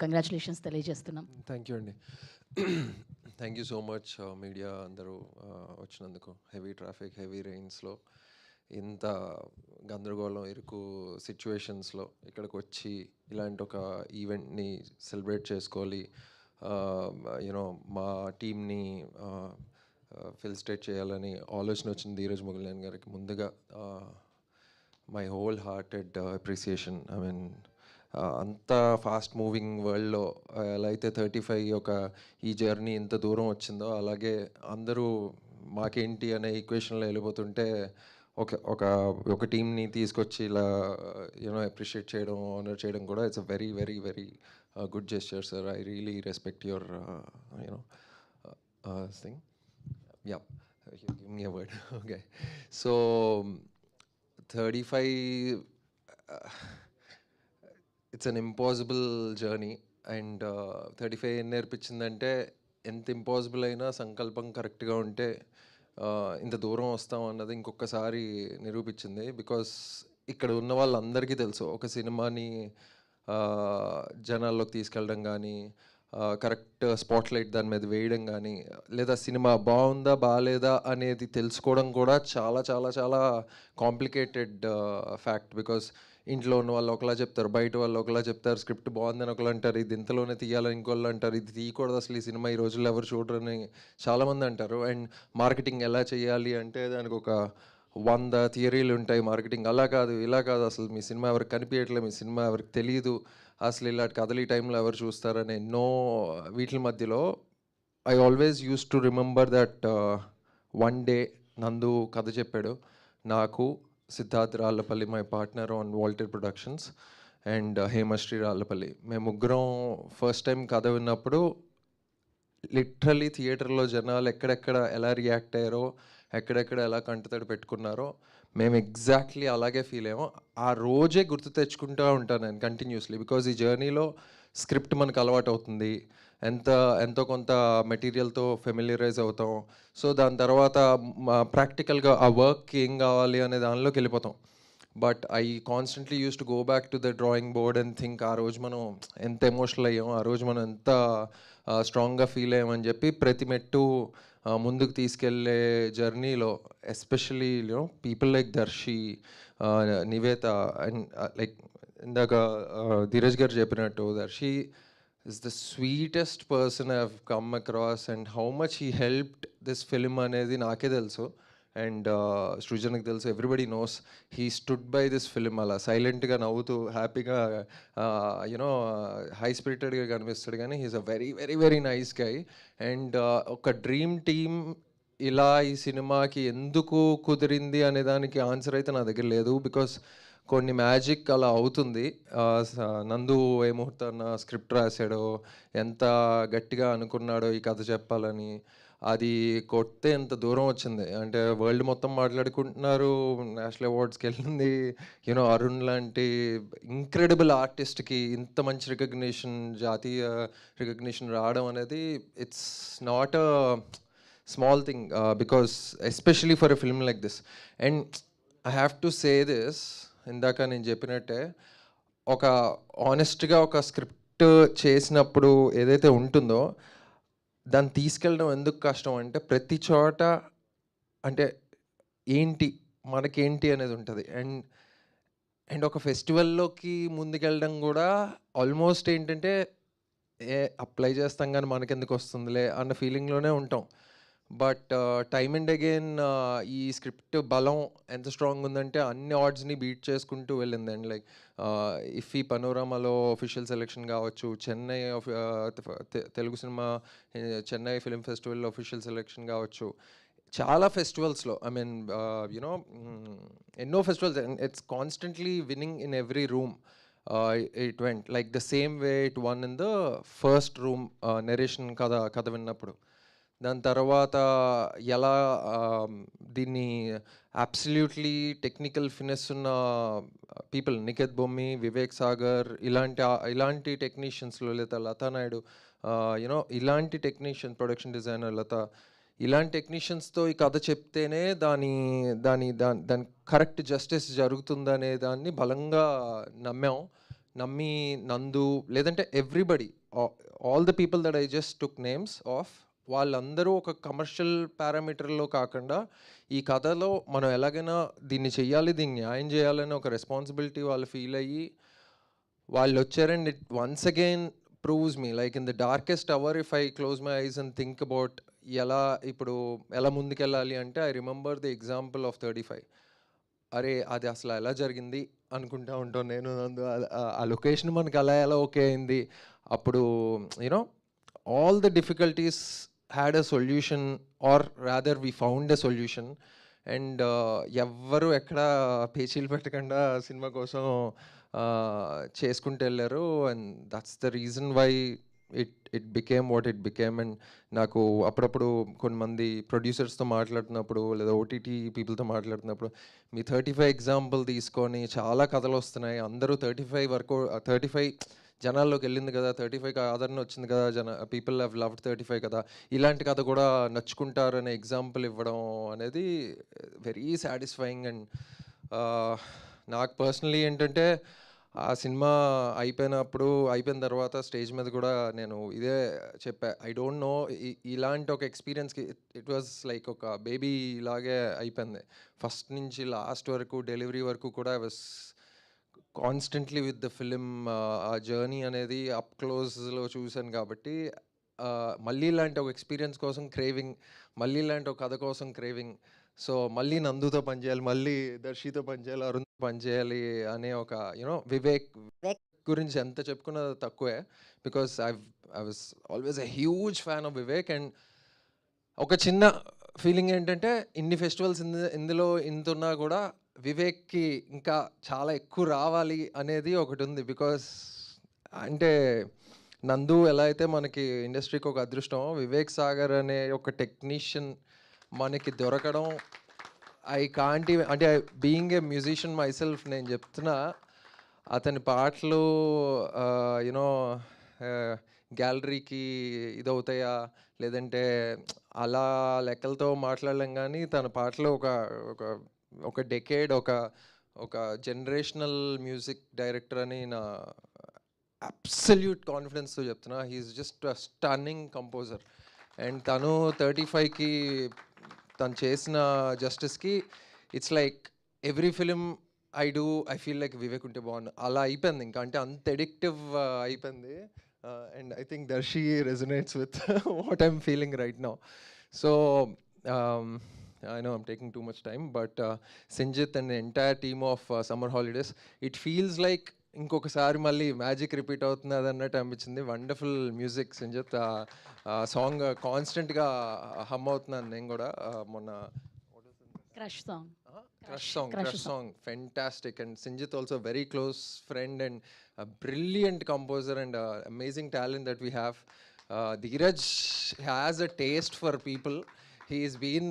Congratulations తెలియజేస్తున్నాం. Thank you అండి. Thank you so much media అందరూ వచ్చినందుకు. హెవీ ట్రాఫిక్, హెవీ రెయిన్స్లో, ఇంత గందరగోళం ఇరుకు సిచ్యువేషన్స్లో ఇక్కడికి వచ్చి ఇలాంటి ఒక ఈవెంట్ని సెలబ్రేట్ చేసుకోవాలి, యూనో మా టీమ్ని ఫెలిసిటేట్ చేయాలని ఆలోచన వచ్చింది ధీరజ్ మొగలియాన్ గారికి. ముందుగా my whole hearted appreciation. I mean అంత ఫాస్ట్ మూవింగ్ వరల్డ్లో ఎలా అయితే 35 ఒక ఈ జర్నీ ఇంత దూరం వచ్చిందో, అలాగే అందరూ మాకేంటి అనే ఈక్వేషన్లో వెళ్ళిపోతుంటే ఒక ఒక ఒక టీమ్ని తీసుకొచ్చి ఇలా యూనో అప్రిషియేట్ చేయడం, ఆనర్ చేయడం కూడా it's a very very very good gesture sir. I really respect your you know thing. Yeah, give me a word. Okay, so 35 it's an impossible journey. And 35 ఏం నేర్పించిందంటే, ఎంత ఇంపాసిబుల్ అయినా సంకల్పం కరెక్ట్గా ఉంటే ఇంత దూరం వస్తాం అన్నది ఇంకొకసారి నిరూపించింది. బికాస్ ఇక్కడ ఉన్న వాళ్ళందరికీ తెలుసు, ఒక సినిమాని జనాల్లోకి తీసుకెళ్ళడం కానీ, కరెక్ట్ స్పాట్లైట్ దాని మీద వేయడం కానీ, లేదా సినిమా బాగుందా బాగాలేదా అనేది తెలుసుకోవడం కూడా చాలా చాలా చాలా కాంప్లికేటెడ్ ఫ్యాక్ట్. బికాస్ ఇంట్లో ఉన్న వాళ్ళు ఒకలా చెప్తారు, బయట వాళ్ళు ఒకలా చెప్తారు, స్క్రిప్ట్ బాగుందని ఒకళ్ళు అంటారు, ఇది ఇంతలోనే తీయాలని ఇంకోళ్ళు అంటారు, ఇది తీయకూడదు అసలు ఈ సినిమా ఈ రోజుల్లో ఎవరు చూడరని చాలామంది అంటారు. అండ్ మార్కెటింగ్ ఎలా చేయాలి అంటే దానికి ఒక 100 థియరీలు ఉంటాయి. మార్కెటింగ్ అలా కాదు ఇలా కాదు, అసలు మీ సినిమా ఎవరికి కనిపించట్లేదు, మీ సినిమా ఎవరికి తెలియదు, అసలు ఇలాంటి కథలు ఈ టైంలో ఎవరు చూస్తారని ఎన్నో వీటి మధ్యలో I always used to remember that one day Nandu కథ చెప్పాడు నాకు, Siddharth Rallapalli my partner on Walter Productions, and Hemasri Rallapalli, మేము ముగ్గురం ఫస్ట్ టైం కథ విన్నప్పుడు లిటరలీ థియేటర్లో జనాలు ఎక్కడెక్కడ ఎలా రియాక్ట్ అయ్యారో, ఎక్కడెక్కడ ఎలా కంటతడి పెట్టుకున్నారో మేము ఎగ్జాక్ట్లీ అలాగే ఫీల్ అయ్యాము. ఆ రోజే గుర్తు తెచ్చుకుంటూ ఉంటాను నేను కంటిన్యూస్లీ. బికాజ్ ఈ జర్నీలో స్క్రిప్ట్ మనకు అలవాటు అవుతుంది, ఎంతో కొంత మెటీరియల్తో ఫెమిలియరైజ్ అవుతాం. సో దాని తర్వాత ప్రాక్టికల్గా ఆ వర్క్కి ఏం కావాలి అనే దానిలోకి వెళ్ళిపోతాం. But I constantly use to go back to the drawing board and think ఆ రోజు మనం ఎంత ఎమోషనల్ అయ్యాం, ఆ రోజు మనం ఎంత స్ట్రాంగ్గా ఫీల్ అయ్యామని చెప్పి ప్రతి మెట్టు ముందుకు తీసుకెళ్లే జర్నీలో especially you know people like Darshi, Nivetha and like ఇందాక ధీరజ్ గారు చెప్పినట్టు Darsi is the sweetest person I've come across, and how much he helped this film అనేది నాకే తెలుసు, అండ్ సృజనకి తెలుసు, everybody knows. He stood by this film అలా సైలెంట్గా నవ్వుతూ హ్యాపీగా యూనో హై స్పిరిటెడ్గా కనిపిస్తాడు, కానీ he's a very very very nice guy. And ఒక డ్రీమ్ టీమ్ ఇలా ఈ సినిమాకి ఎందుకు కుదిరింది అనే దానికి ఆన్సర్ అయితే నా దగ్గర లేదు. బికాస్ కొన్ని మ్యాజిక్ అలా అవుతుంది. నందు ఏ ముహూర్తాన్న స్క్రిప్ట్ రాశాడో, ఎంత గట్టిగా అనుకున్నాడో ఈ కథ చెప్పాలని, అది కొడితే ఎంత దూరం వచ్చింది అంటే వరల్డ్ మొత్తం మాట్లాడుకుంటున్నారు, నేషనల్ అవార్డ్స్కి వెళ్ళింది. యూనో అరుణ్ లాంటి ఇంక్రెడిబుల్ ఆర్టిస్ట్కి ఇంత మంచి రికగ్నిషన్, జాతీయ రికగ్నిషన్ రావడం అనేది it's not a small thing, because especially for a film like this. And I have to say this, ఇందాక నేను చెప్పినట్టే ఒక ఆనెస్ట్గా ఒక స్క్రిప్ట్ చేసినప్పుడు ఏదైతే ఉంటుందో దాన్ని తీసుకెళ్ళడం ఎందుకు కష్టం అంటే, ప్రతి చోట అంటే ఏంటి మనకేంటి అనేది ఉంటుంది. అండ్ అండ్ ఒక ఫెస్టివల్లోకి ముందుకెళ్ళడం కూడా ఆల్మోస్ట్ ఏంటంటే అప్లై చేస్తాం కానీ మనకెందుకు వస్తుందిలే అన్న ఫీలింగ్లోనే ఉంటాం. బట్ టైమ్ అండ్ అగైన్ ఈ స్క్రిప్ట్ బలం ఎంత స్ట్రాంగ్ ఉందంటే అన్ని ఆర్డ్స్ని బీట్ చేసుకుంటూ వెళ్ళింది. అండ్ లైక్ ఇఫీ పనోరామాలో ఆఫీషియల్ సెలెక్షన్ కావచ్చు, చెన్నై తెలుగు సినిమా చెన్నై ఫిలిం ఫెస్టివల్లో ఆఫీషియల్ సెలెక్షన్ కావచ్చు, చాలా ఫెస్టివల్స్లో ఐ మీన్ యునో ఎన్నో festivals, it's constantly winning in every room. It went like the same way it won in the first room narration కథ విన్నప్పుడు. దాని తర్వాత ఎలా దీన్ని అబ్సల్యూట్లీ టెక్నికల్ ఫినెస్ ఉన్న పీపుల్, నిఖిత్ బొమ్మి, వివేక్ సాగర్, ఇలాంటి టెక్నీషియన్స్లో, లేదా లతా నాయుడు, యూనో ఇలాంటి టెక్నీషియన్, ప్రొడక్షన్ డిజైనర్ లత, ఇలాంటి టెక్నీషియన్స్తో ఈ కథ చెప్తేనే దాని దాని దాని దాని కరెక్ట్ జస్టిస్ జరుగుతుందనే దాన్ని బలంగా నమ్మాం. నమ్మి, నందు, లేదంటే everybody, all the people that I just took names of, వాళ్ళందరూ ఒక కమర్షియల్ పారామీటర్లో కాకుండా ఈ కథలో మనం ఎలాగైనా దీన్ని చెయ్యాలి, దీన్ని న్యాయం చేయాలని ఒక రెస్పాన్సిబిలిటీ వాళ్ళు ఫీల్ అయ్యి వాళ్ళు వచ్చారు. And it once again proves me like in the darkest hour if I close my eyes and think about ఎలా ఇప్పుడు ఎలా ముందుకెళ్ళాలి అంటే I remember the example of 35. అరే అది అసలు ఎలా జరిగింది అనుకుంటా ఉంటాను నేను. ఆ లొకేషన్ మనకి అలా ఎలా ఓకే అయింది, అప్పుడు you know all the difficulties had a solution, or rather we found a solution. And ఎవ్వరు ఎక్కడ పేచీలు పెట్టకుండా సినిమా కోసం చేసుకుంటూ వెళ్ళారు. And that's the reason why it became what it became. And నాకు అప్పుడప్పుడు కొంతమంది ప్రొడ్యూసర్స్తో మాట్లాడుతున్నప్పుడు లేదా ఓటీటీ పీపుల్తో మాట్లాడుతున్నప్పుడు మీ 35 ఎగ్జాంపుల్ తీసుకొని చాలా కథలు వస్తున్నాయి, అందరూ 35 వరకు 35 జనాల్లోకి వెళ్ళింది కదా, 35కి ఆదరణ వచ్చింది కదా, పీపుల్ హ్యావ్ లవ్డ్ 35 కదా, ఇలాంటి కథ కూడా నచ్చుకుంటారు అనే ఎగ్జాంపుల్ ఇవ్వడం అనేది వెరీ సాటిస్ఫైయింగ్. అండ్ నాకు పర్సనలీ ఏంటంటే ఆ సినిమా అయిపోయిన తర్వాత స్టేజ్ మీద కూడా నేను ఇదే చెప్పా, ఐ డోంట్ నో ఇలాంటి ఒక ఎక్స్పీరియన్స్కి ఇట్ వాజ్ లైక్ ఒక బేబీ లాగే అయిపోయింది. ఫస్ట్ నుంచి లాస్ట్ వరకు డెలివరీ వరకు కూడా I was constantly with the film. ఆ జర్నీ అనేది అప్ క్లోజ్లో చూశాను కాబట్టి మళ్ళీ ఇలాంటి ఒక ఎక్స్పీరియన్స్ కోసం క్రేవింగ్, మళ్ళీ ఇలాంటి ఒక కథ కోసం క్రేవింగ్. సో మళ్ళీ నందుతో పనిచేయాలి, మళ్ళీ దర్శితో పనిచేయాలి, అరుణ్తో పనిచేయాలి అనే ఒక వివేక్ గురించి ఎంత చెప్పుకున్నా తక్కువే. Because I was always a huge fan of Vivek. And ఒక చిన్న ఫీలింగ్ ఏంటంటే ఇన్ని ఫెస్టివల్స్ ఇందులో ఇంతున్నా కూడా వివేక్కి ఇంకా చాలా ఎక్కువ రావాలి అనేది ఒకటి ఉంది. బికాస్ అంటే నందు ఎలా అయితే మనకి ఇండస్ట్రీకి ఒక అదృష్టం, వివేక్ సాగర్ అనే ఒక టెక్నీషియన్ మనకి దొరకడం ఐ కాంట్ ఈవెన్, అంటే being a musician my self నేను చెప్తున్నా, అతని పాటలు యూనో గ్యాలరీకి ఇదవుతాయా లేదంటే అలా లెక్కలతో మాట్లాడలేం, కానీ తన పాటలు ఒక ఒక ఒక డెకేడ్, ఒక ఒక జనరేషనల్ మ్యూజిక్ డైరెక్టర్ అని నా అబ్సల్యూట్ కాన్ఫిడెన్స్తో చెప్తున్నా. He is just stunning composer. And తను 35కి తను చేసిన జస్టిస్కి it's like every film I feel like Vivek ఉంటే బాగుండు అలా అయిపోయింది ఇంకా, అంటే అంత ఎడిక్టివ్ అయిపోయింది. And I think Darshi resonates with what I'm feeling right now. So I know I'm taking too much time, but Sinjit and the entire team of Summer Holidays, it feels like ఇంకొకసారి మళ్ళీ magic repeat అవుతున్నది అన్నట్టు అనిపించింది. Wonderful music Sanjit. Song కాన్స్టెంట్గా హమ్ అవుతున్నాను నేను కూడా. మొన్న crush song Crush song, fantastic. And Sinjit also very close friend and a brilliant composer and amazing talent that we have. Dheeraj has a taste for people. He's been,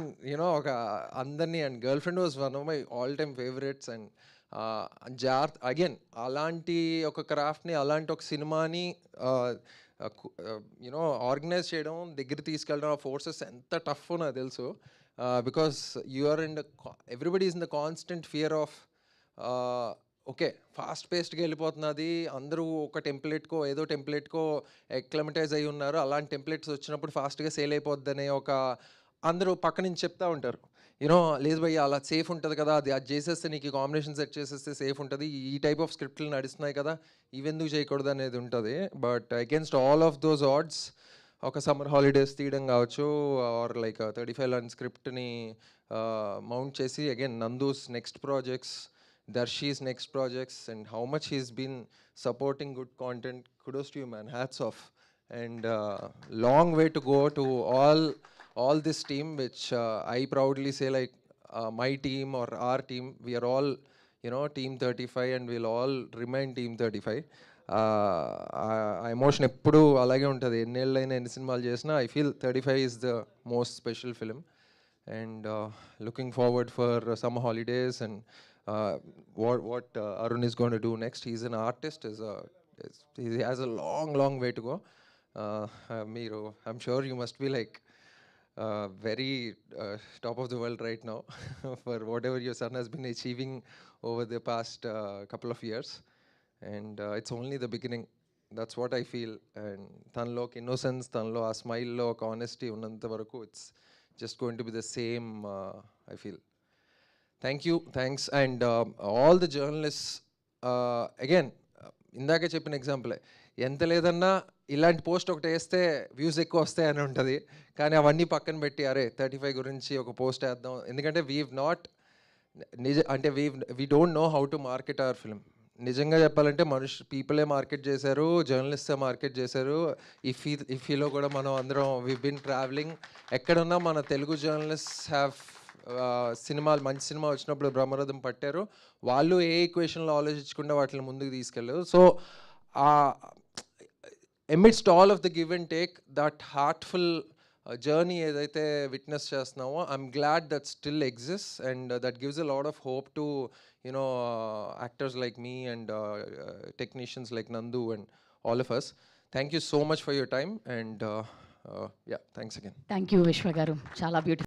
ఒక అందరినీ, and girl friend was one of my all time favourites. And again అలాంటి ఒక క్రాఫ్ట్ని, అలాంటి ఒక సినిమాని organise చేయడం, దగ్గర తీసుకెళ్ళడం, ఆ ఫోర్సెస్ ఎంత టఫ్ నాకు తెలుసు. Because you're in the everybody is in the constant fear of okay fast పేస్ట్గా వెళ్ళిపోతున్నది, అందరూ ఒక టెంప్లెట్కో ఏదో టెంప్లెట్కో ఎక్లమటైజ్ అయి ఉన్నారు, అలాంటి టెంప్లెట్స్ వచ్చినప్పుడు ఫాస్ట్గా సేల్ అయిపోద్ది అనే ఒక అందరూ పక్క నుంచి చెప్తూ ఉంటారు. లేదు భయ్య అలా సేఫ్ ఉంటుంది కదా, అది చేసేస్తే నీకు కాంబినేషన్ సెట్ చేసేస్తే సేఫ్ ఉంటుంది, ఈ టైప్ ఆఫ్ స్క్రిప్ట్లు నడుస్తున్నాయి కదా, ఇవెందుకు చేయకూడదు అనేది ఉంటుంది. But against all of those odds ఒక సమ్మర్ హాలిడేస్ తీయడం కావచ్చు, ఆర్ లైక్ 35 లైన్ స్క్రిప్ట్ని మౌంట్ చేసి again Nandu's next projects, Darshi's next projects, and how much he's been supporting good content. Kudos to you, man. Hats off. And long way to go to all this team, which I proudly say, like my team or our team, we are all team 35, and we'll all remain team 35. ఆ emotion ఎప్పుడు అలాగే ఉంటుంది. ఎన్నేళ్ళైనా ఎన్ని సినిమాలు చేసినా I feel 35 is the most special film. And looking forward for summer holidays and what Arun is going to do next. He's an artist. He has a long way to go. Meeru, I'm sure you must be like very top of the world right now for whatever your son has been achieving over the past couple of years. And it's only the beginning. That's what I feel. And తనలో ఒక innocence, తనలో ఆ స్మైల్లో ఒక honesty ఉన్నంత వరకు it's just going to be the same, I feel. Thanks. And all the journalist, again ఇందాకే చెప్పిన ఎగ్జాంపులే, ఎంత లేదన్నా ఇలాంటి పోస్ట్ ఒకటి వేస్తే వ్యూస్ ఎక్కువ వస్తాయని ఉంటుంది, కానీ అవన్నీ పక్కన పెట్టి అరే 35 గురించి ఒక పోస్ట్ వేద్దాం. ఎందుకంటే we don't know how to market hour film. నిజంగా చెప్పాలంటే పీపులే మార్కెట్ చేశారు, జర్నలిస్టే మార్కెట్ చేశారు. ఇఫీలో కూడా మనం అందరం వీ బిన్ ట్రావెలింగ్. ఎక్కడున్నా మన తెలుగు జర్నలిస్ట్ హ్యావ్ సినిమాలు, మంచి సినిమా వచ్చినప్పుడు బ్రహ్మరథం పట్టారు. వాళ్ళు ఏ ఈక్వేషన్లో ఆలోచించకుండా వాటిని ముందుకు తీసుకెళ్ళారు. So amidst all of the give and take, that heartful journey ఏదైతే విట్నెస్ చేస్తున్నామో, I'm glad that still exist, and that gives a lot of hope to actors like me and technicians like నందు and all of us. Thank you so much for your time, and yeah, thanks again. Thank you విశ్వ గారు, చాలా beautiful.